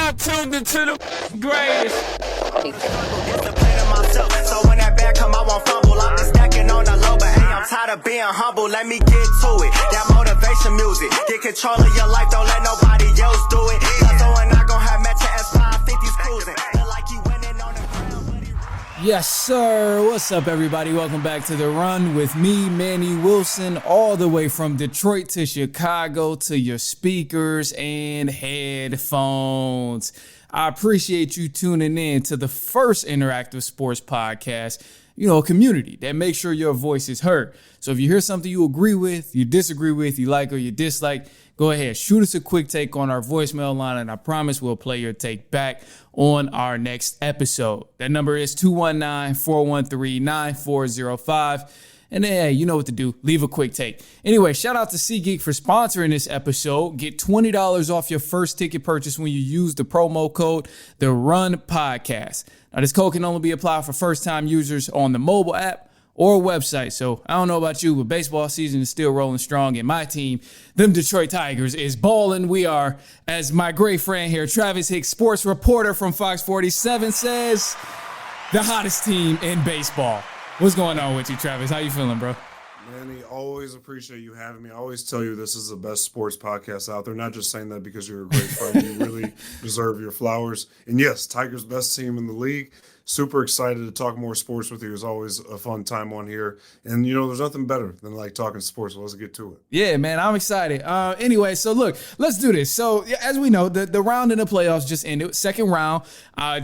now tuned into the greatest. So when that bag come, I won't fumble. I'm just stacking on the low, but hey, I'm tired of being humble. Let me get to it. That motivation music. Get control of your life, don't let nobody else do it. Cause when I gon' have Metro S550s cruising. Feel like you winning on the ground. Yes, sir. What's up, everybody? Welcome back to The Run with me, Manny Wilson, all the way from Detroit to Chicago to your speakers and headphones. I appreciate you tuning in to the first interactive sports podcast, a community that makes sure your voice is heard. So if you hear something you agree with, you disagree with, you like or you dislike, go ahead, shoot us a quick take on our voicemail line, and I promise we'll play your take back on our next episode. That number is 219-413-9405. And then, hey, you know what to do. Leave a quick take. Anyway, shout out to SeatGeek for sponsoring this episode. Get $20 off your first ticket purchase when you use the promo code The Run Podcast. Now, this code can only be applied for first-time users on the mobile app or website. So I don't know about you, but baseball season is still rolling strong. And my team, them Detroit Tigers, is balling. We are, as my great friend here, Travis Hicks, sports reporter from Fox 47, says, the hottest team in baseball. What's going on with you, Travis? How you feeling, bro? Manny, always appreciate you having me. I always tell you this is the best sports podcast out there. Not just saying that because you're a great friend. You really deserve your flowers. And yes, Tigers' best team in the league. Super excited to talk more sports with you. It's always a fun time on here. And, there's nothing better than talking sports. So let's get to it. Yeah, man, I'm excited. Anyway, so look, let's do this. So as we know, the round in the playoffs just ended. Second round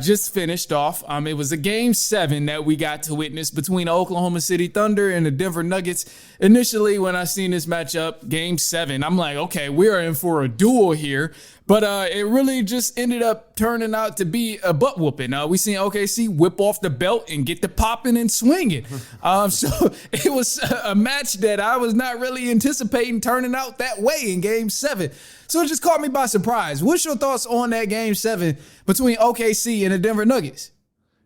just finished off. It was a Game 7 that we got to witness between the Oklahoma City Thunder and the Denver Nuggets. Initially, when I seen this matchup, Game 7, I'm like, okay, we're in for a duel here. But it really just ended up turning out to be a butt whooping. We seen OKC whip off the belt and get the popping and swinging. So it was a match that I was not really anticipating turning out that way in Game 7. So it just caught me by surprise. What's your thoughts on that Game 7 between OKC and the Denver Nuggets?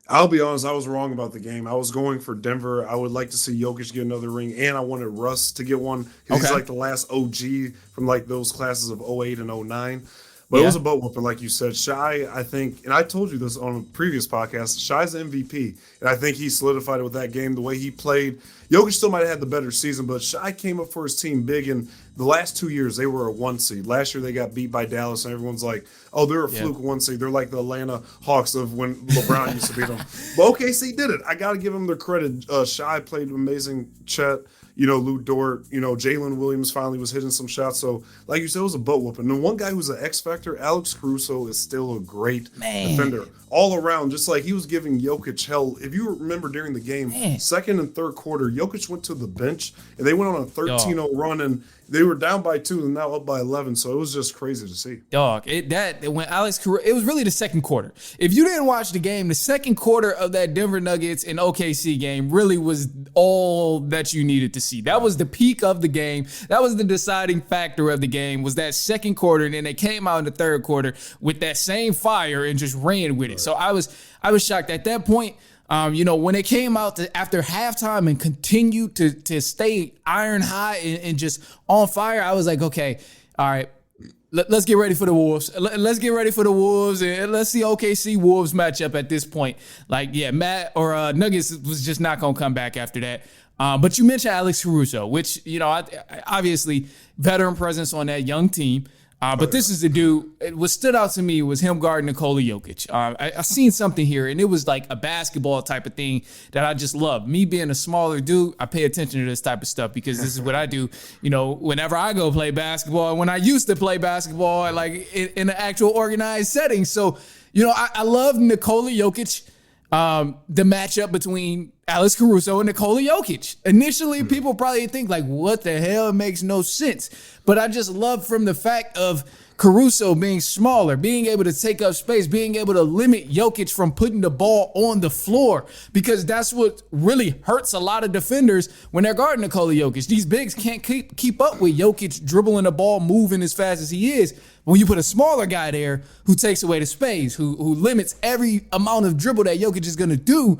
I'll be honest, I was wrong about the game. I was going for Denver. I would like to see Jokic get another ring, and I wanted Russ to get one because he's like the last OG from those classes of 08 and 09. But it was a butt whooping, like you said. Shai, I think, and I told you this on a previous podcast, Shai's the MVP. And I think he solidified it with that game, the way he played. Jokic still might have had the better season, but Shai came up for his team big. And the last 2 years, they were a 1 seed. Last year, they got beat by Dallas, and everyone's like, oh, they're a fluke 1 seed. They're like the Atlanta Hawks of when LeBron used to beat them. But OKC did it. I got to give them their credit. Shai played amazing. Chet. Lou Dort, Jalen Williams finally was hitting some shots. So, like you said, it was a butt whooping. And one guy who's an X factor, Alex Caruso, is still a great defender. All around, just like he was giving Jokic hell. If you remember during the game, second and third quarter, Jokic went to the bench, and they went on a 13-0 run, and they were down by 2 and now up by 11. So it was just crazy to see. When Alex Caruso, it was really the second quarter. If you didn't watch the game, the second quarter of that Denver Nuggets and OKC game really was all that you needed to see. That was the peak of the game. That was the deciding factor of the game, was that second quarter, and then they came out in the third quarter with that same fire and just ran with it. So I was shocked at that point. When they came out after halftime and continued to stay iron high and just on fire, I was like, okay, all right, let's get ready for the Wolves. Let's get ready for the Wolves, and let's see OKC Wolves matchup at this point. Matt or Nuggets was just not going to come back after that. But you mentioned Alex Caruso, which, obviously veteran presence on that young team. But this is the dude, what stood out to me was him guarding Nikola Jokic. I seen something here, and it was like a basketball type of thing that I just love. Me being a smaller dude, I pay attention to this type of stuff because this is what I do, whenever I go play basketball, and when I used to play basketball, in an actual organized setting. So, I love Nikola Jokic. The matchup between Alex Caruso and Nikola Jokic. Initially, people probably think what the hell? It makes no sense. But I just love from the fact of Caruso being smaller, being able to take up space, being able to limit Jokic from putting the ball on the floor, because that's what really hurts a lot of defenders when they're guarding Nikola Jokic. These bigs can't keep up with Jokic dribbling the ball, moving as fast as he is. When you put a smaller guy there who takes away the space, who limits every amount of dribble that Jokic is going to do,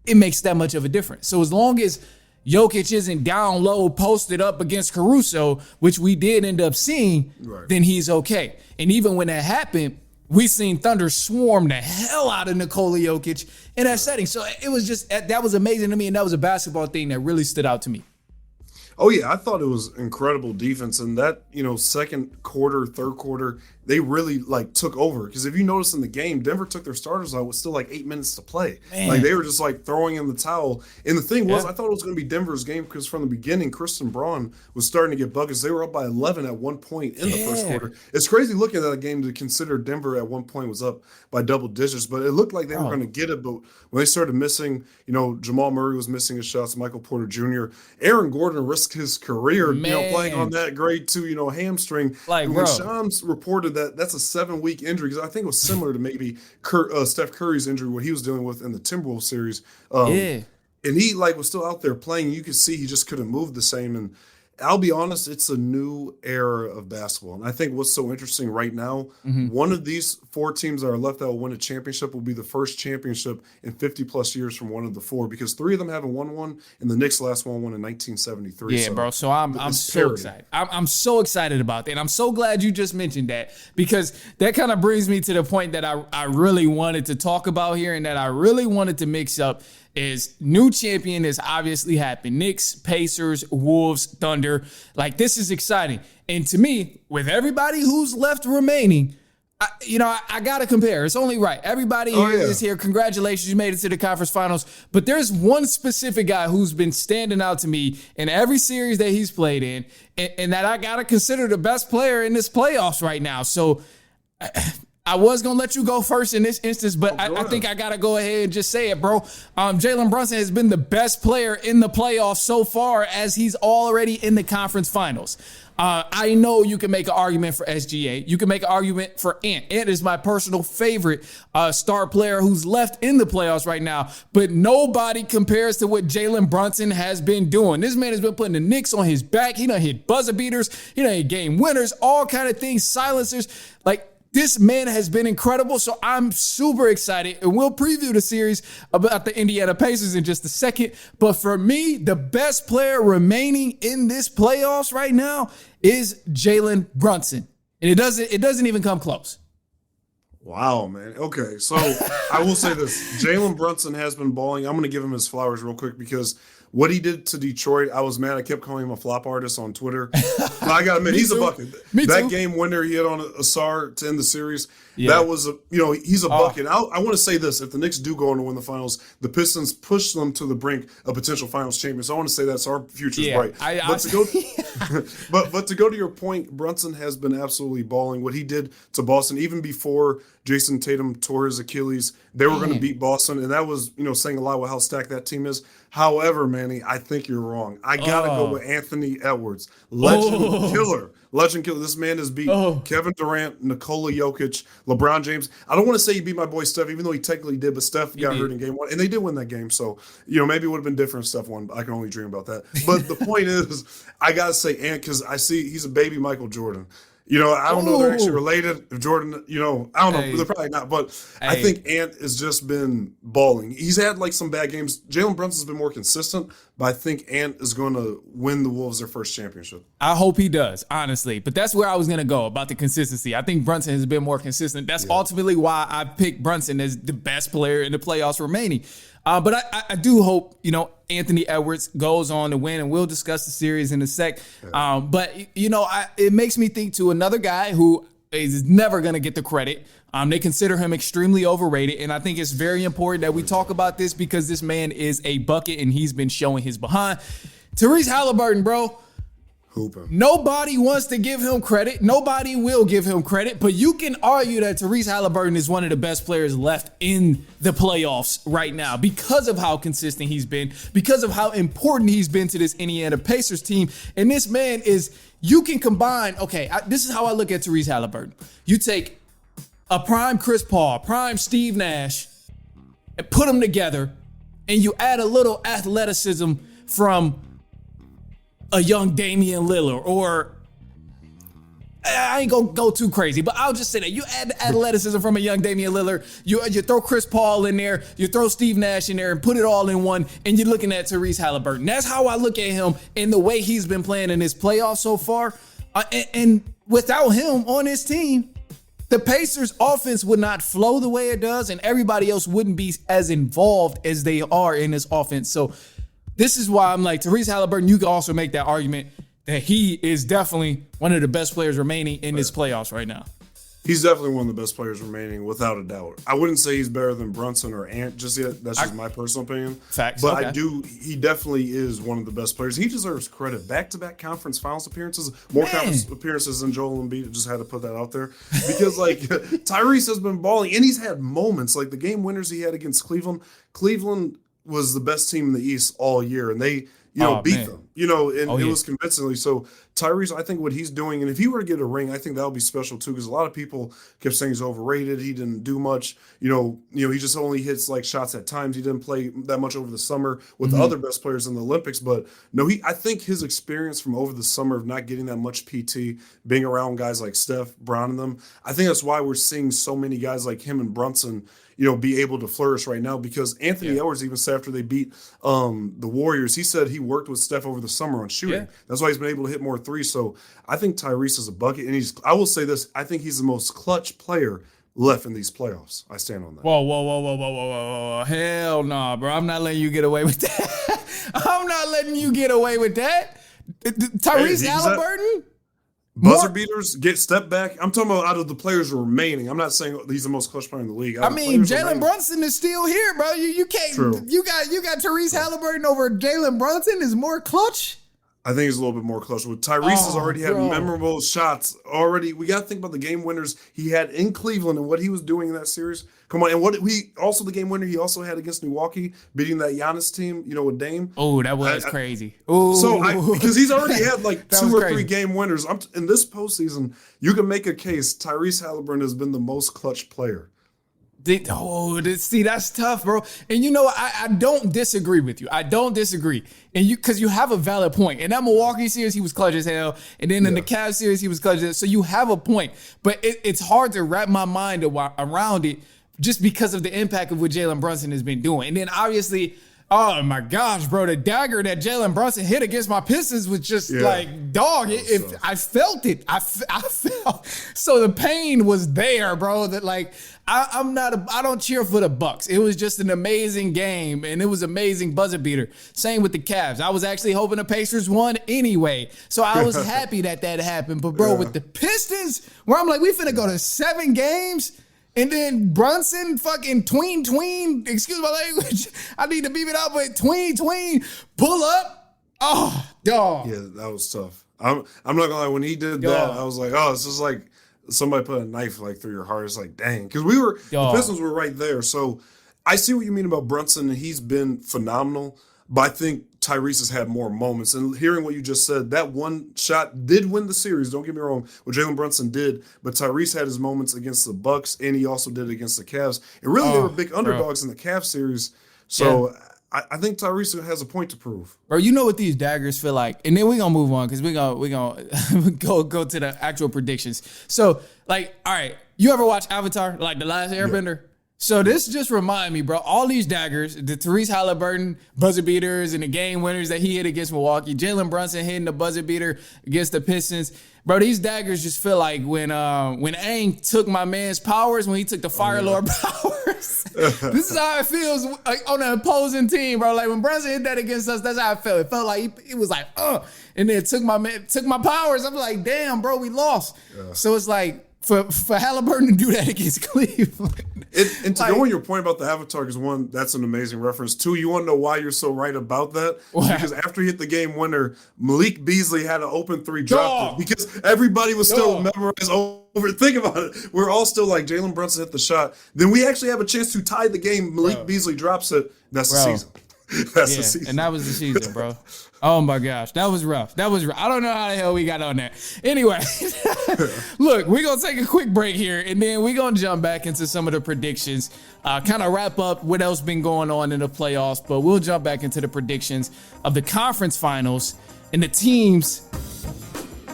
it makes that much of a difference. So as long as Jokic isn't down low, posted up against Caruso, which we did end up seeing, then he's okay. And even when that happened, we seen Thunder swarm the hell out of Nikola Jokic in that setting. So it was just, that was amazing to me, and that was a basketball thing that really stood out to me. Oh, yeah, I thought it was incredible defense. And that, second quarter, third quarter, they really, took over. Because if you notice in the game, Denver took their starters out with still, 8 minutes to play. Man. They were just, throwing in the towel. And the thing was, I thought it was going to be Denver's game because from the beginning, Kristen Braun was starting to get buckets. They were up by 11 at one point in the first quarter. It's crazy looking at that game to consider Denver at one point was up by double digits. But it looked like they were going to get it. But when they started missing, Jamal Murray was missing his shots, Michael Porter Jr., Aaron Gordon risked his career, playing on that grade 2, hamstring. When Shams reported that that's a 7-week injury, because I think it was similar to maybe Steph Curry's injury, what he was dealing with in the Timberwolves series. And he was still out there playing. You could see he just couldn't move the same. And I'll be honest, it's a new era of basketball. And I think what's so interesting right now, one of these 4 teams that are left that will win a championship will be the first championship in 50-plus years from one of the 4, because 3 of them haven't won one, and the Knicks last one won in 1973. Yeah, bro. So I'm so excited. I'm so excited about that. And I'm so glad you just mentioned that, because that kind of brings me to the point that I really wanted to talk about here and that I really wanted to mix up. Is new champion has obviously happened. Knicks, Pacers, Wolves, Thunder. This is exciting. And to me, with everybody who's left remaining, I got to compare. It's only right. Everybody is here. Congratulations. You made it to the conference finals. But there's one specific guy who's been standing out to me in every series that he's played in, and that I got to consider the best player in this playoffs right now. So I was going to let you go first in this instance, but I think I got to go ahead and just say it, bro. Jalen Brunson has been the best player in the playoffs so far, as he's already in the conference finals. I know you can make an argument for SGA. You can make an argument for Ant. Ant is my personal favorite star player who's left in the playoffs right now, but nobody compares to what Jalen Brunson has been doing. This man has been putting the Knicks on his back. He done hit buzzer beaters. He done hit game winners, all kind of things, silencers. This man has been incredible, so I'm super excited, and we'll preview the series about the Indiana Pacers in just a second. But for me, the best player remaining in this playoffs right now is Jalen Brunson, and it doesn't even come close. Wow, man. Okay, so I will say this. Jalen Brunson has been balling. I'm going to give him his flowers real quick, because what he did to Detroit, I was mad. I kept calling him a flop artist on Twitter. But I got to admit, he's a bucket. That game winner he hit on Asar to end the series, that was he's a bucket. I want to say this. If the Knicks do go on to win the finals, the Pistons push them to the brink of potential finals champions. So I want to say that, so our future's bright. But to go to your point, Brunson has been absolutely balling. What he did to Boston, even before Jason Tatum tore his Achilles, they were going to beat Boston, and that was saying a lot with how stacked that team is. However, Manny, I think you're wrong. I got to go with Anthony Edwards. Legend killer. This man has beat Kevin Durant, Nikola Jokic, LeBron James. I don't want to say he beat my boy Steph, even though he technically did, but Steph got hurt in game 1. And they did win that game. So, maybe it would have been different if Steph won. I can only dream about that. But the point is, I got to say Ant, because I see he's a baby Michael Jordan. I don't know if they're actually related. If Jordan, I don't know. They're probably not. But I think Ant has just been balling. He's had some bad games. Jalen Brunson's been more consistent, but I think Ant is going to win the Wolves their first championship. I hope he does, honestly. But that's where I was going to go about the consistency. I think Brunson has been more consistent. That's ultimately why I picked Brunson as the best player in the playoffs remaining. But I do hope, Anthony Edwards goes on to win, and we'll discuss the series in a sec. But, it makes me think to another guy who is never going to get the credit. They consider him extremely overrated, and I think it's very important that we talk about this, because this man is a bucket, and he's been showing his behind. Tyrese Halliburton, bro. Hooper. Nobody wants to give him credit. Nobody will give him credit, but you can argue that Tyrese Halliburton is one of the best players left in the playoffs right now because of how consistent he's been, because of how important he's been to this Indiana Pacers team. And this man you can combine, this is how I look at Tyrese Halliburton. You take a prime Chris Paul, prime Steve Nash, and put them together, and you add a little athleticism from a young Damian Lillard, or I ain't gonna go too crazy, but I'll just say that you add the athleticism from a young Damian Lillard, you throw Chris Paul in there, you throw Steve Nash in there, and put it all in one, and you're looking at Tyrese Halliburton. That's how I look at him in the way he's been playing in his playoffs so far. And without him on his team, the Pacers offense would not flow the way it does, and everybody else wouldn't be as involved as they are in this offense. So this is why I'm like, Tyrese Haliburton, you can also make that argument that he is definitely one of the best players remaining in this playoffs right now. He's definitely one of the best players remaining, without a doubt. I wouldn't say he's better than Brunson or Ant just yet. That's just my personal opinion. Facts. But okay. He definitely is one of the best players. He deserves credit. Back-to-back conference finals appearances, more conference appearances than Joel Embiid. Just had to put that out there. Because, like, Tyrese has been balling, and he's had moments. Like, the game winners he had against Cleveland. Cleveland was the best team in the East all year, and they beat them, and it was convincingly. So Tyrese, I think what he's doing, and if he were to get a ring, I think that would be special too, because a lot of people kept saying he's overrated. He didn't do much. He just only hits like shots at times. He didn't play that much over the summer with the other best players in the Olympics. But no, I think his experience from over the summer of not getting that much PT, being around guys like Steph, Brown, and them, I think that's why we're seeing so many guys like him and Brunson be able to flourish right now, because Anthony Edwards even said after they beat the Warriors, he said he worked with Steph over the summer on shooting. Yeah. That's why he's been able to hit more threes. So I think Tyrese is a bucket, and I will say this, I think he's the most clutch player left in these playoffs. I stand on that. Whoa. Hell nah, bro. I'm not letting you get away with that. I'm not letting you get away with that. Tyrese Haliburton? Buzzer beaters, get step back. I'm talking about out of the players remaining. I'm not saying he's the most clutch player in the league. I mean, Jalen Brunson is still here, bro. You can't. True. You got Tyrese Haliburton over Jalen Brunson is more clutch. I think he's a little bit more clutch. Tyrese has already had memorable shots already. We got to think about the game winners he had in Cleveland and what he was doing in that series. Come on, and the game winner he also had against Milwaukee, beating that Giannis team, with Dame. Oh, that was crazy. Ooh. So because he's already had like 2 or 3 game winners. In this postseason, you can make a case Tyrese Haliburton has been the most clutch player. See, that's tough, bro. And I don't disagree with you. I don't disagree. And because you have a valid point. In that Milwaukee series, he was clutch as hell. And then in the Cavs series, he was clutch as hell. So you have a point. But it's hard to wrap my mind around it just because of the impact of what Jalen Brunson has been doing. And then obviously, oh my gosh, bro, the dagger that Jalen Brunson hit against my Pistons was just like, dog, I felt it. I felt. So the pain was there, bro, that like, I don't cheer for the Bucks. It was just an amazing game, and it was amazing buzzer beater. Same with the Cavs. I was actually hoping the Pacers won anyway, so I was happy that happened. But bro, with the Pistons, where I'm like, we finna go to 7 games, and then Brunson fucking tween, excuse my language, I need to beep it out, but tween, pull up. Oh, dog. Yeah, that was tough. I'm not gonna lie, when he did that, I was like, oh, it's just like somebody put a knife like through your heart. It's like, dang, because the Pistons were right there. So I see what you mean about Brunson, and he's been phenomenal. But I think Tyrese has had more moments. And hearing what you just said, that one shot did win the series. Don't get me wrong, what Jalen Brunson did. But Tyrese had his moments against the Bucks, and he also did it against the Cavs. And really, they were big underdogs in the Cavs series. So I think Tyrese has a point to prove. Bro, you know what these daggers feel like. And then we're going to move on because we're going to go to the actual predictions. So, like, all right, you ever watch Avatar, like The Last Airbender? Yeah. So this just remind me, bro, all these daggers, the Tyrese Haliburton buzzer beaters and the game winners that he hit against Milwaukee, Jalen Brunson hitting the buzzer beater against the Pistons. Bro, these daggers just feel like when Aang took my man's powers, when he took the Fire Lord powers. This is how it feels on the opposing team, bro. Like when Brunson hit that against us, that's how it felt. It felt like it was like, and then took my powers. I'm like, damn, bro, we lost. Yeah. So it's like, for Haliburton to do that against Cleveland. And to go on your point about the Avatar, because one, that's an amazing reference. 2, you want to know why you're so right about that? Because after he hit the game winner, Malik Beasley had an open 3, dropped it. Because everybody was still memorized over. Think about it. We're all still like, Jalen Brunson hit the shot. Then we actually have a chance to tie the game. Malik Beasley drops it. That's the season. That's the season. And that was the season, bro. Oh my gosh, that was rough. I don't know how the hell we got on that. Anyway, look, we're going to take a quick break here, and then we're going to jump back into some of the predictions, kind of wrap up what else been going on in the playoffs, but we'll jump back into the predictions of the conference finals and the teams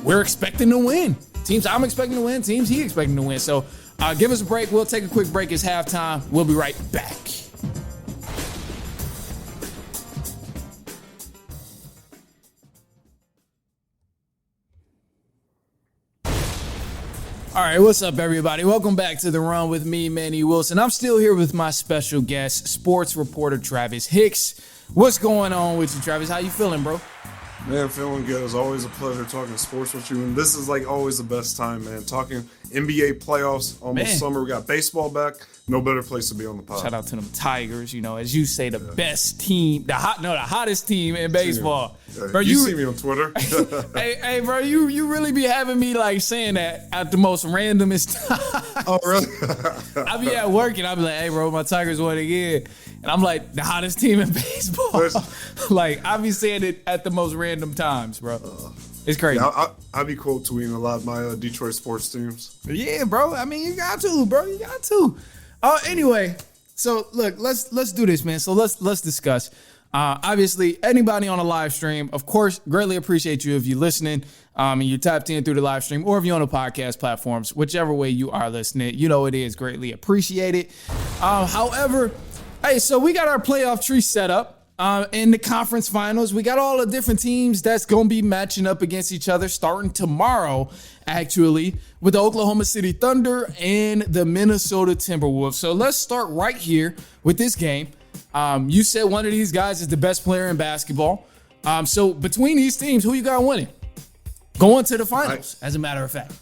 we're expecting to win. Teams I'm expecting to win, teams he expecting to win. So give us a break. We'll take a quick break. It's halftime. We'll be right back. All right, what's up, everybody? Welcome back to The Run with me, Manny Wilson. I'm still here with my special guest, sports reporter Travis Hicks. What's going on with you, Travis? How you feeling, bro? Man, feeling good. It's always a pleasure talking sports with you. And this is like always the best time, man. Talking NBA playoffs, almost summer. We got baseball back. No better place to be on the pod. Shout out to them Tigers. You know, as you say, the best team, the hottest team in baseball. Bro, you see me on Twitter. hey, bro, you really be having me like saying that at the most randomest time. Oh, really? I be at work and I be like, hey, bro, my Tigers won again. And I'm like, the hottest team in baseball. Like, I be saying it at the most random times, bro. It's crazy. Yeah, I be quote tweeting a lot of my Detroit sports teams. Yeah, bro. I mean, you got to, bro. You got to. Anyway, so look, let's do this, man. So let's discuss. Obviously, anybody on a live stream, of course, greatly appreciate you if you're listening and you tapped in through the live stream, or if you're on the podcast platforms, whichever way you are listening, you know it is greatly appreciated. However, hey, so we got our playoff tree set up. In the conference finals, we got all the different teams that's going to be matching up against each other starting tomorrow, actually, with the Oklahoma City Thunder and the Minnesota Timberwolves. So let's start right here with this game. You said one of these guys is the best player in basketball. So between these teams, who you got winning? Going to the finals, as a matter of fact.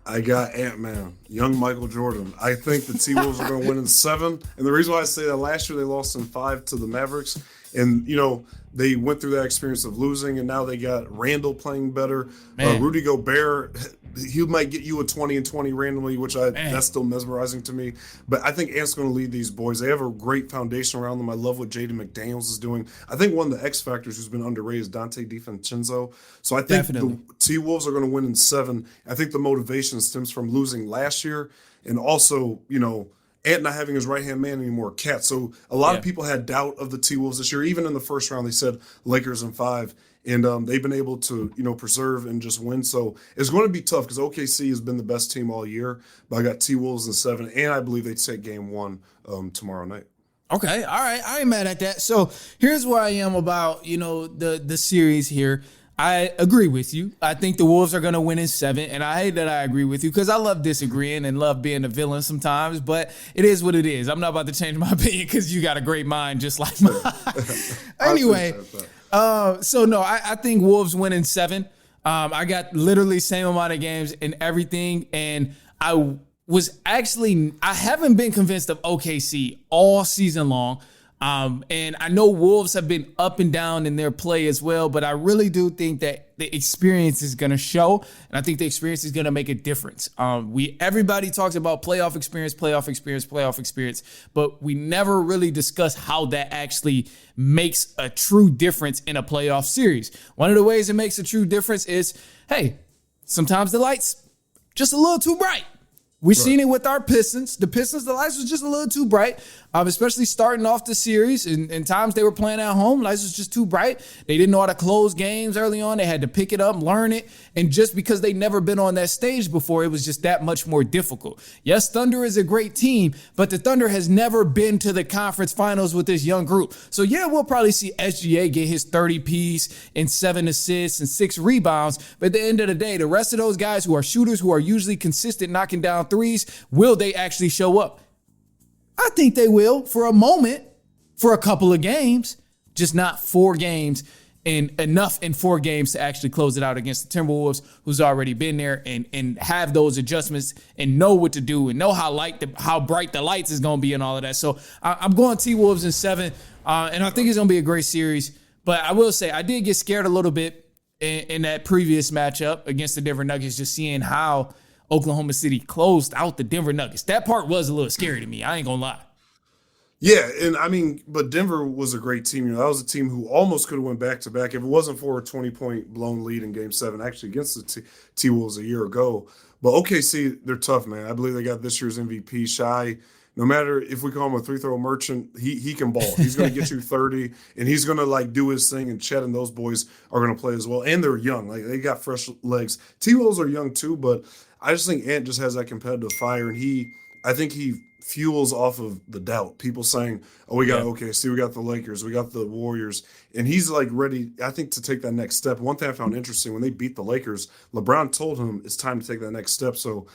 I got Ant-Man, young Michael Jordan. I think the T-Wolves are going to win in 7. And the reason why I say that, last year they lost in 5 to the Mavericks. And, you know, they went through that experience of losing, and now they got Randall playing better. Rudy Gobert, he might get you a 20 and 20 randomly, which that's still mesmerizing to me. But I think Ant's going to lead these boys. They have a great foundation around them. I love what Jaden McDaniels is doing. I think one of the X factors who's been underrated is Dante DiVincenzo. So I think the T-Wolves are going to win in 7. I think the motivation stems from losing last year, and also, you know, Ant not having his right-hand man anymore, Cat. So a lot of people had doubt of the T-Wolves this year. Even in the first round, they said Lakers in 5. And they've been able to, you know, preserve and just win. So it's going to be tough because OKC has been the best team all year. But I got T-Wolves in 7, and I believe they take game 1 tomorrow night. Okay, all right. I ain't mad at that. So here's where I am about, you know, the series here. I agree with you. I think the Wolves are going to win in 7, and I hate that I agree with you because I love disagreeing and love being a villain sometimes, but it is what it is. I'm not about to change my opinion because you got a great mind just like mine. Anyway, so no, I think Wolves win in 7. I got literally same amount of games and everything, and I haven't been convinced of OKC all season long. And I know Wolves have been up and down in their play as well, but I really do think that the experience is going to show, and I think the experience is going to make a difference. Everybody talks about playoff experience, but we never really discuss how that actually makes a true difference in a playoff series. One of the ways it makes a true difference is, hey, sometimes the lights just a little too bright. We've seen it with our Pistons. The lights was just a little too bright, especially starting off the series. And times they were playing at home, lights was just too bright. They didn't know how to close games early on. They had to pick it up, learn it. And just because they never been on that stage before, it was just that much more difficult. Yes, Thunder is a great team, but the Thunder has never been to the conference finals with this young group. So, yeah, we'll probably see SGA get his 30-piece and 7 assists and 6 rebounds. But at the end of the day, the rest of those guys who are shooters, who are usually consistent knocking down threes, will they actually show up? I think they will for a moment, for a couple of games, just not 4 games and enough in 4 games to actually close it out against the Timberwolves, who's already been there and have those adjustments and know what to do and know how bright the lights is going to be and all of that. So I'm going T-Wolves in 7, and I think it's going to be a great series. But I will say I did get scared a little bit in that previous matchup against the Denver Nuggets, just seeing how Oklahoma City closed out the Denver Nuggets. That part was a little scary to me. I ain't gonna lie. Yeah, and I mean, but Denver was a great team. You know, that was a team who almost could have went back-to-back if it wasn't for a 20-point blown lead in Game 7, actually against the T-Wolves a year ago. But OKC, they're tough, man. I believe they got this year's MVP, Shai. No matter if we call him a three-throw merchant, he can ball. He's going to get you 30, and he's going to, like, do his thing, and Chet and those boys are going to play as well. And they're young. Like, they got fresh legs. T-Wolves are young, too, but I just think Ant just has that competitive fire, and I think he fuels off of the doubt. People saying, oh, we got OKC, we got the Lakers, we got the Warriors. And he's like ready, I think, to take that next step. One thing I found interesting, when they beat the Lakers, LeBron told him it's time to take that next step. So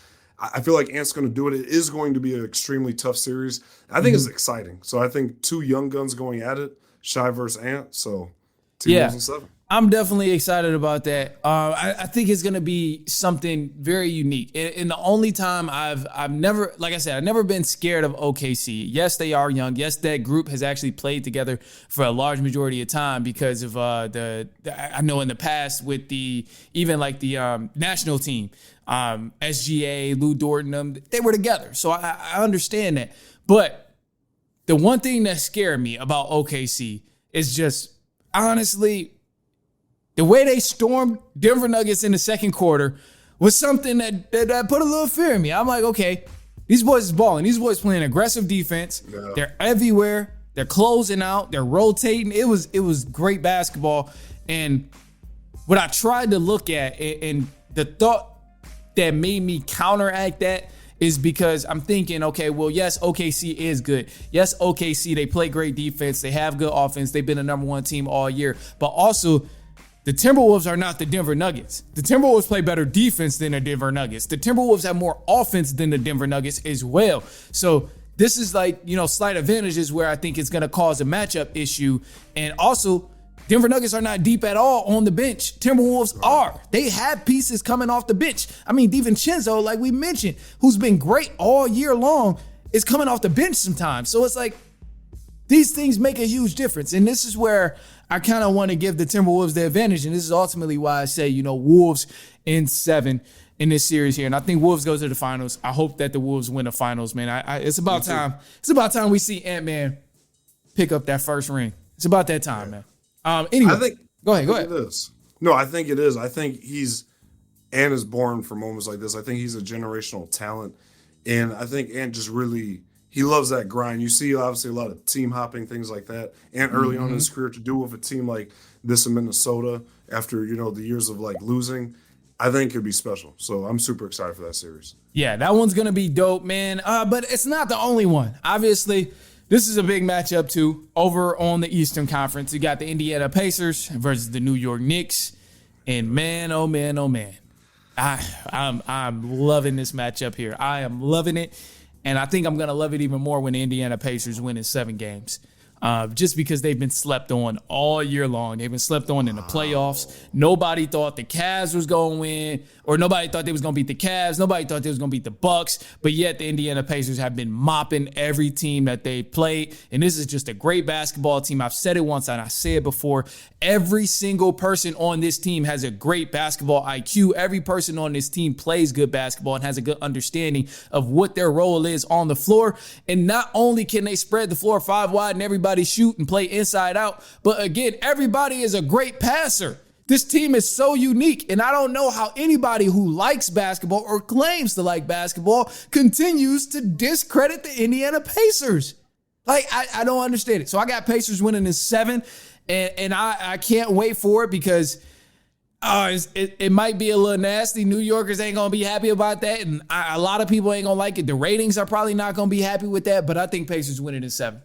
I feel like Ant's going to do it. It is going to be an extremely tough series. I think it's exciting. So I think two young guns going at it, Shy versus Ant. So T-Wolves in 7. I'm definitely excited about that. I think it's going to be something very unique. And the only time I've never, like I said, I've never been scared of OKC. Yes, they are young. Yes, that group has actually played together for a large majority of time because of I know in the past with the national team, SGA, Lou Dort, they were together. So I understand that. But the one thing that scared me about OKC is just honestly, the way they stormed Denver Nuggets in the second quarter was something that put a little fear in me. I'm like, okay, these boys is balling. These boys playing aggressive defense. Yeah. They're everywhere. They're closing out. They're rotating. It was great basketball. And what I tried to look at and the thought that made me counteract that is because I'm thinking, okay, well, yes, OKC is good. Yes, OKC, they play great defense. They have good offense. They've been a number one team all year. But also, the Timberwolves are not the Denver Nuggets. The Timberwolves play better defense than the Denver Nuggets. The Timberwolves have more offense than the Denver Nuggets as well. So this is slight advantages where I think it's going to cause a matchup issue. And also, Denver Nuggets are not deep at all on the bench. Timberwolves are. They have pieces coming off the bench. I mean, DiVincenzo, like we mentioned, who's been great all year long, is coming off the bench sometimes. So it's like these things make a huge difference. And this is where I kind of want to give the Timberwolves the advantage, and this is ultimately why I say, Wolves in 7 in this series here. And I think Wolves goes to the finals. I hope that the Wolves win the finals, man. It's about time. It's about time we see Ant-Man pick up that first ring. It's about that time, man. Anyway, go ahead. It is. No, I think it is. I think Ant is born for moments like this. I think he's a generational talent, and I think Ant just really. He loves that grind. You see, obviously, a lot of team hopping, things like that. And early on in his career, to do with a team like this in Minnesota after, the years of losing, I think could be special. So I'm super excited for that series. Yeah, that one's going to be dope, man. But it's not the only one. Obviously, this is a big matchup, too. Over on the Eastern Conference, you got the Indiana Pacers versus the New York Knicks. And man, oh, man, oh, man. I'm loving this matchup here. I am loving it. And I think I'm going to love it even more when the Indiana Pacers win in 7 games. Just because they've been slept on all year long. They've been slept on in the playoffs. Nobody thought the Cavs was going to win, or nobody thought they was going to beat the Cavs. Nobody thought they was going to beat the Bucks. But yet the Indiana Pacers have been mopping every team that they played. And this is just a great basketball team. I've said it once and I say it before. Every single person on this team has a great basketball IQ. Every person on this team plays good basketball and has a good understanding of what their role is on the floor. And not only can they spread the floor 5 wide and everybody shoot and play inside out, but again, everybody is a great passer. This team is so unique, and I don't know how anybody who likes basketball or claims to like basketball continues to discredit the Indiana Pacers. I don't understand it. So I got Pacers winning in 7, and I can't wait for it because it might be a little nasty. New Yorkers ain't going to be happy about that, and a lot of people ain't going to like it. The ratings are probably not going to be happy with that, but I think Pacers winning in 7.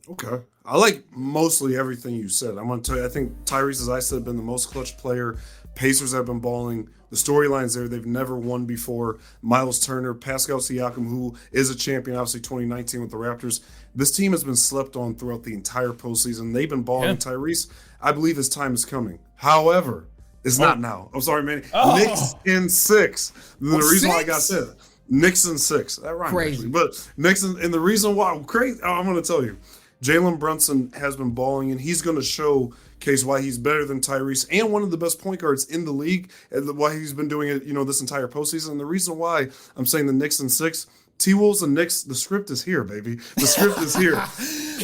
Okay. I like mostly everything you said. I'm going to tell you, I think Tyrese, as I said, been the most clutch player. Pacers have been balling. The storyline's there. They've never won before. Miles Turner, Pascal Siakam, who is a champion, obviously 2019 with the Raptors. This team has been slept on throughout the entire postseason. They've been balling. Yeah. Tyrese, I believe his time is coming. However, it's not now. I'm sorry, man. Knicks in 6. The reason why I got said Knicks in 6. That rhymed crazy. Actually. But Knicks and the reason why I'm going to tell you. Jalen Brunson has been balling, and he's going to showcase why he's better than Tyrese and one of the best point guards in the league, and why he's been doing it, this entire postseason. And the reason why I'm saying the Knicks in 6, T-Wolves and Knicks, the script is here, baby. The script is here.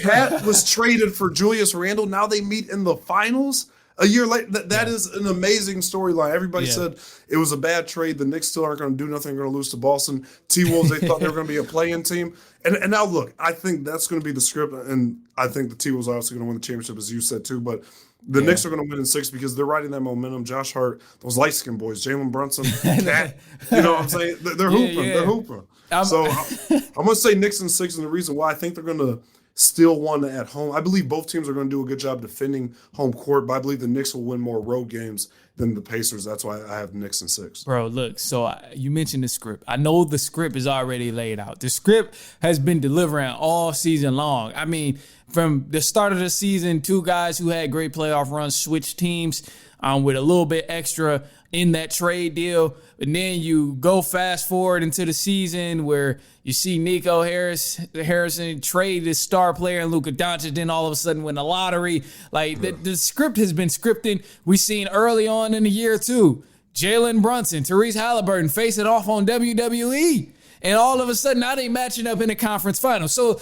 Cat was traded for Julius Randle. Now they meet in the finals. A year later, that is an amazing storyline. Everybody said it was a bad trade. The Knicks still aren't going to do nothing. They're going to lose to Boston. T-Wolves, they thought they were going to be a play-in team. And now, look, I think that's going to be the script, and I think the T-Wolves are also going to win the championship, as you said, too. But the Knicks are going to win in 6 because they're riding that momentum. Josh Hart, those light-skinned boys, Jalen Brunson, Cat, you know what I'm saying? They're hooping. They're hooping. So I'm going to say Knicks in 6, and the reason why I think they're going to still won at home. I believe both teams are going to do a good job defending home court, but I believe the Knicks will win more road games than the Pacers. That's why I have the Knicks in 6. Bro, look, so you mentioned the script. I know the script is already laid out. The script has been delivering all season long. I mean, from the start of the season, 2 guys who had great playoff runs switched teams with a little bit extra in that trade deal. And then you go fast forward into the season where you see Nico Harrison trade his star player and Luka Doncic, then all of a sudden win the lottery. Like the script has been scripted. We seen early on in the year too, Jalen Brunson, Therese Halliburton face it off on WWE. And all of a sudden, now they matching up in the conference finals. So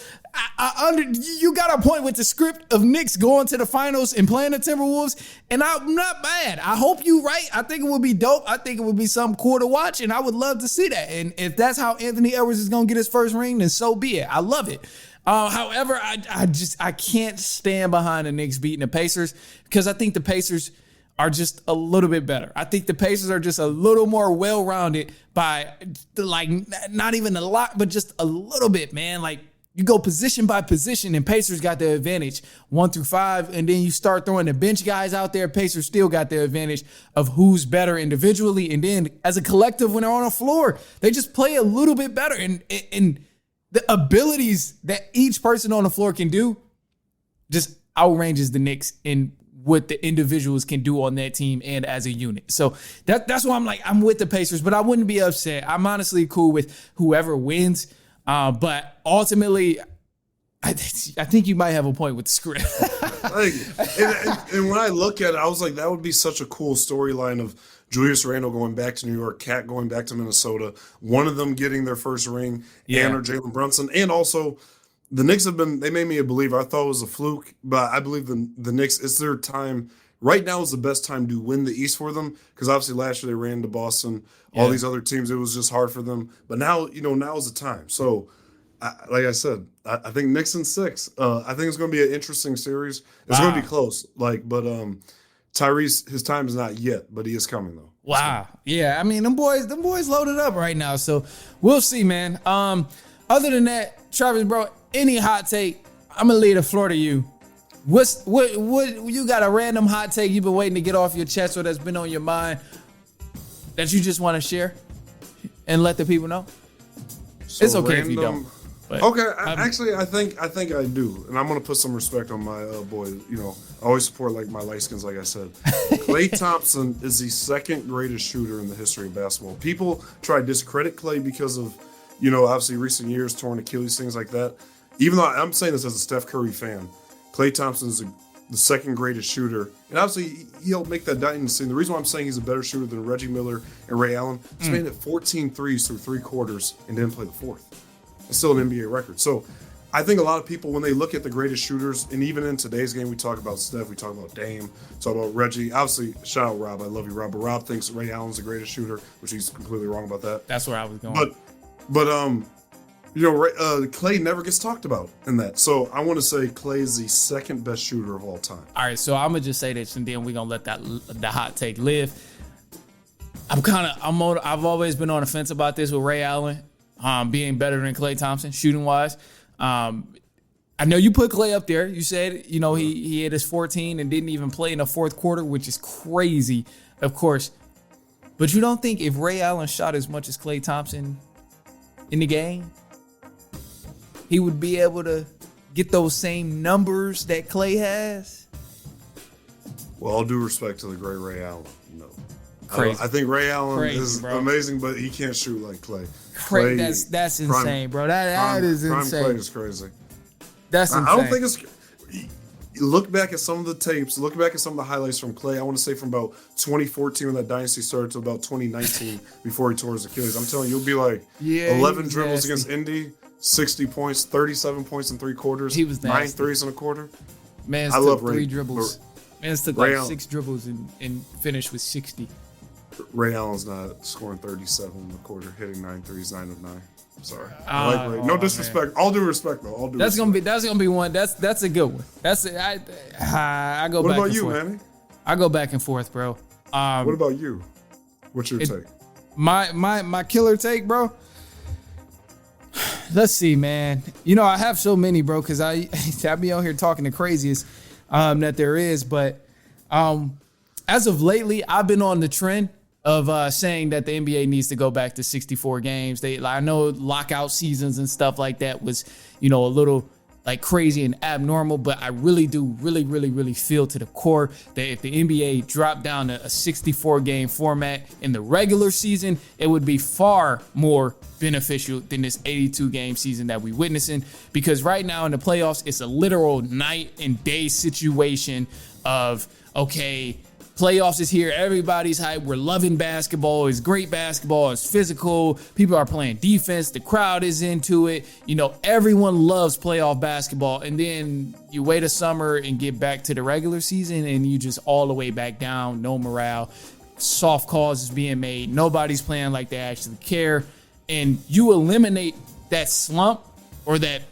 you got a point with the script of Knicks going to the finals and playing the Timberwolves, and I'm not mad. I hope you right. I think it would be dope. I think it would be something cool to watch, and I would love to see that. And if that's how Anthony Edwards is going to get his first ring, then so be it. I love it. However, I can't stand behind the Knicks beating the Pacers because I think the Pacers are just a little bit better. I think the Pacers are just a little more well-rounded by, like, not even a lot, but just a little bit, man. Like, you go position by position, and Pacers got the advantage 1 through 5, and then you start throwing the bench guys out there. Pacers still got the advantage of who's better individually, and then as a collective, when they're on the floor, they just play a little bit better. And the abilities that each person on the floor can do just outranges the Knicks in what the individuals can do on that team and as a unit. So that's why I'm with the Pacers, but I wouldn't be upset. I'm honestly cool with whoever wins. But ultimately, I think you might have a point with the script. and when I look at it, I was like, that would be such a cool storyline of Julius Randle going back to New York, Cat going back to Minnesota, one of them getting their first ring, and or Jalen Brunson. And also, the Knicks they made me a believer. I thought it was a fluke, but I believe the Knicks, it's their time. Right now is the best time to win the East for them because obviously last year they ran to Boston. All these other teams, it was just hard for them. But now, now is the time. So, like I said, I think Knicks in 6. I think it's going to be an interesting series. It's going to be close. But Tyrese, his time is not yet, but he is coming though. Wow. Yeah, I mean, them boys loaded up right now. So we'll see, man. Other than that, Travis, bro, any hot take, I'm gonna leave the floor to you. What you got a random hot take you've been waiting to get off your chest or that's been on your mind that you just want to share and let the people know? So it's okay if you don't. But okay, I think I do, and I'm gonna put some respect on my boy. I always support like my light skins, like I said. Klay Thompson is the second greatest shooter in the history of basketball. People try to discredit Klay because of obviously recent years, torn Achilles, things like that. Even though I'm saying this as a Steph Curry fan, Klay Thompson is the second greatest shooter, and obviously he'll make that dynasty scene. The reason why I'm saying he's a better shooter than Reggie Miller and Ray Allen is made it 14 threes through 3 quarters and didn't play the 4th. It's still an NBA record. So I think a lot of people, when they look at the greatest shooters, and even in today's game, we talk about Steph, we talk about Dame, talk about Reggie. Obviously, shout out Rob. I love you, Rob. But Rob thinks Ray Allen's the greatest shooter, which he's completely wrong about that. That's where I was going. But Klay never gets talked about in that. So I want to say Klay is the second best shooter of all time. All right, so I'm gonna just say this, and then we're gonna let the hot take live. I've always been on the fence about this with Ray Allen being better than Klay Thompson shooting wise. I know you put Klay up there. You said he hit his 14 and didn't even play in the 4th quarter, which is crazy, of course. But you don't think if Ray Allen shot as much as Klay Thompson in the game, he would be able to get those same numbers that Klay has? Well, all due respect to the great Ray Allen, no. Crazy. I think Ray Allen is bro. amazing, but he can't shoot like Klay. That's insane, bro. That is insane. Klay is crazy. That's insane. I don't think it's. Look back at some of the tapes. Look back at some of the highlights from Klay. I want to say from about 2014 when that dynasty started to about 2019 before he tore his Achilles. I'm telling you, you'll be like 11 dribbles against Indy, 60 points, 37 points in 3 quarters, he was 9 threes in a quarter. Man's took 3 dribbles. Man's took like 6 dribbles and finished with 60. Ray Allen's not scoring 37 in the quarter, hitting 9 threes, 9 of 9. Sorry. I like Ray. No disrespect. Man. All due respect, though. That's gonna be one. That's a good one. I go. What back about and you, forth. Manny? I go back and forth, bro. What about you? What's your take? My killer take, bro. let's see, man. You know, I have so many, bro, because I be out here talking the craziest that there is. But as of lately, I've been on the trend of saying that the NBA needs to go back to 64 games. I know lockout seasons and stuff like that was, you know, a little like crazy and abnormal, but I really do really feel to the core that if the NBA dropped down to a 64 game format in the regular season, it would be far more beneficial than this 82 game season that we're witnessing. Because right now in the playoffs, it's a literal night and day situation of, okay, playoffs is here. Everybody's hyped. We're loving basketball. It's great basketball. It's physical. People are playing defense. The crowd is into it. You know, everyone loves playoff basketball. And then you wait a summer and get back to the regular season and you just all the way back down. No morale. Soft calls is being made. Nobody's playing like they actually care. And you eliminate that slump or that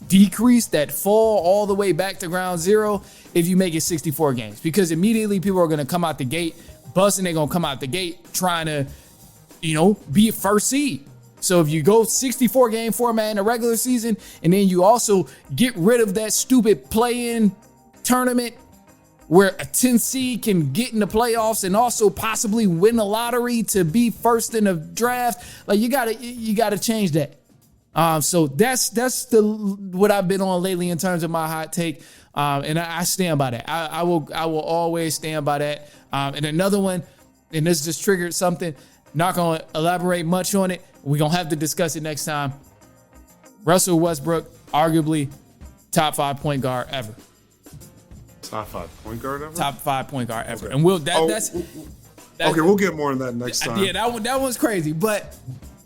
decrease, that fall all the way back to ground zero if you make it 64 games, because immediately people are going to come out the gate busting. They're going to come out the gate trying to, you know, be a first seed. So if you go 64 game format in a regular season and then you also get rid of that stupid play-in tournament where a 10 seed can get in the playoffs and also possibly win the lottery to be first in the draft, like you gotta change that. So that's what I've been on lately in terms of my hot take. And I stand by that. I will always stand by that. And another one, and this just triggered something, not going to elaborate much on it. We're going to have to discuss it next time. Russell Westbrook, arguably top 5 point guard ever. Top 5 point guard ever? Top 5 point guard ever. Okay. And that's okay, we'll get more on that next time. Yeah, that one's crazy. But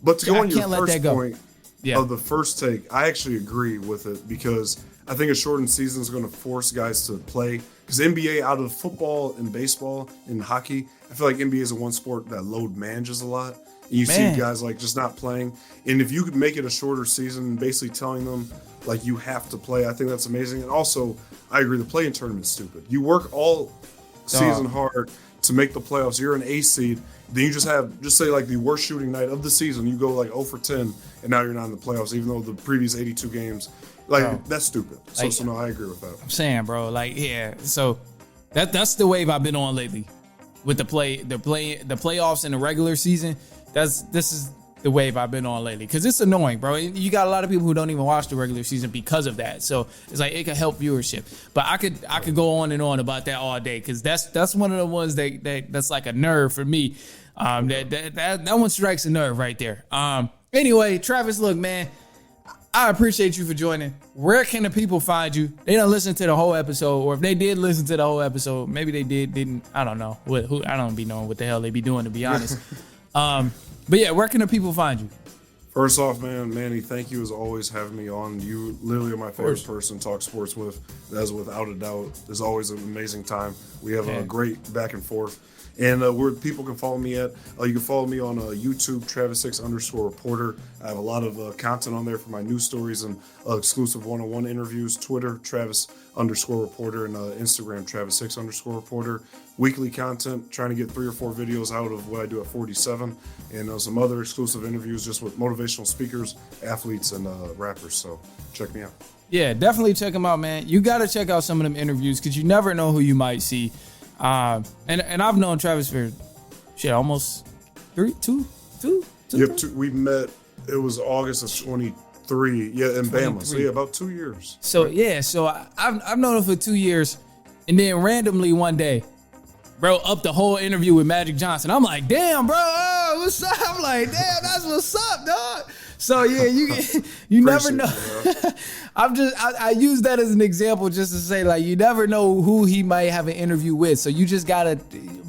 to go on your first point yeah. of the first take, I actually agree with it because I think a shortened season is going to force guys to play. Because NBA, out of football and baseball and hockey, I feel like NBA is the one sport that load manages a lot. And you see guys like just not playing. And if you could make it a shorter season, basically telling them like you have to play, I think that's amazing. And also, I agree, the play-in tournament's stupid. You work all season hard to make the playoffs. You're an A seed. Then you just say like the worst shooting night of the season. You go like 0 for 10, and now you're not in the playoffs, even though the previous 82 games. Like, that's stupid. So no, I agree with that. I'm saying, bro, like, yeah. So that's the wave I've been on lately with the playoffs in the regular season. This is the wave I've been on lately because it's annoying, bro. You got a lot of people who don't even watch the regular season because of that. So it's like it can help viewership. But I could go on and on about that all day because that's one of the ones that's like a nerve for me. That one strikes a nerve right there. Anyway, Travis, look, man, I appreciate you for joining. Where can the people find you? They don't listen to the whole episode, or if they did listen to the whole episode, maybe they didn't. I don't know. I don't be knowing what the hell they be doing, to be honest. But yeah, where can the people find you? First off, man, Manny, thank you as always having me on. You literally are my favorite person to talk sports with. That's without a doubt. There's always an amazing time. We have a great back and forth. And where people can follow me at, you can follow me on YouTube, Travis Hicks _reporter. I have a lot of content on there for my news stories and exclusive one-on-one interviews. Twitter, Travis _reporter, and Instagram, Travis Hicks _reporter. Weekly content, trying to get 3 or 4 videos out of what I do at 47, and some other exclusive interviews just with motivational speakers, athletes, and rappers. So check me out. Yeah, definitely check them out, man. You got to check out some of them interviews because you never know who you might see. And I've known Travis for almost 2. Yep, we met. It was August of 23. Yeah, in Bama. So yeah, about 2 years. So yeah, I've known him for 2 years, and then randomly one day, bro, up the whole interview with Magic Johnson. I'm like, damn, bro, what's up? I'm like, damn, that's what's up, dog. So yeah, you never know. I use that as an example just to say, like, you never know who he might have an interview with. So you just gotta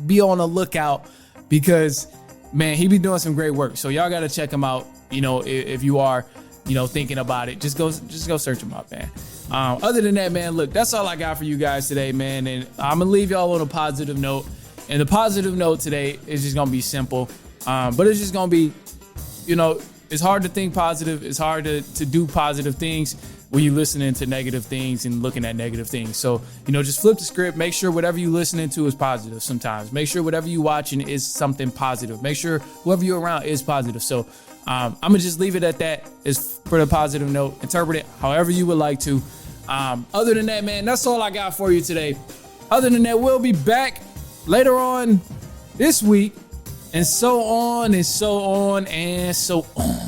be on the lookout because, man, he be doing some great work. So y'all gotta check him out. You know, if you are, thinking about it, just go search him out, man. Other than that, man, look, that's all I got for you guys today, man. And I'm gonna leave y'all on a positive note. And the positive note today is just gonna be simple, but it's just gonna be, it's hard to think positive. It's hard to do positive things when you're listening to negative things and looking at negative things. So, just flip the script. Make sure whatever you're listening to is positive sometimes. Make sure whatever you're watching is something positive. Make sure whoever you're around is positive. So I'm gonna just leave it at that. It's for the positive note. Interpret it however you would like to. Other than that, man, that's all I got for you today. Other than that, we'll be back later on this week, and so on and so on and so on.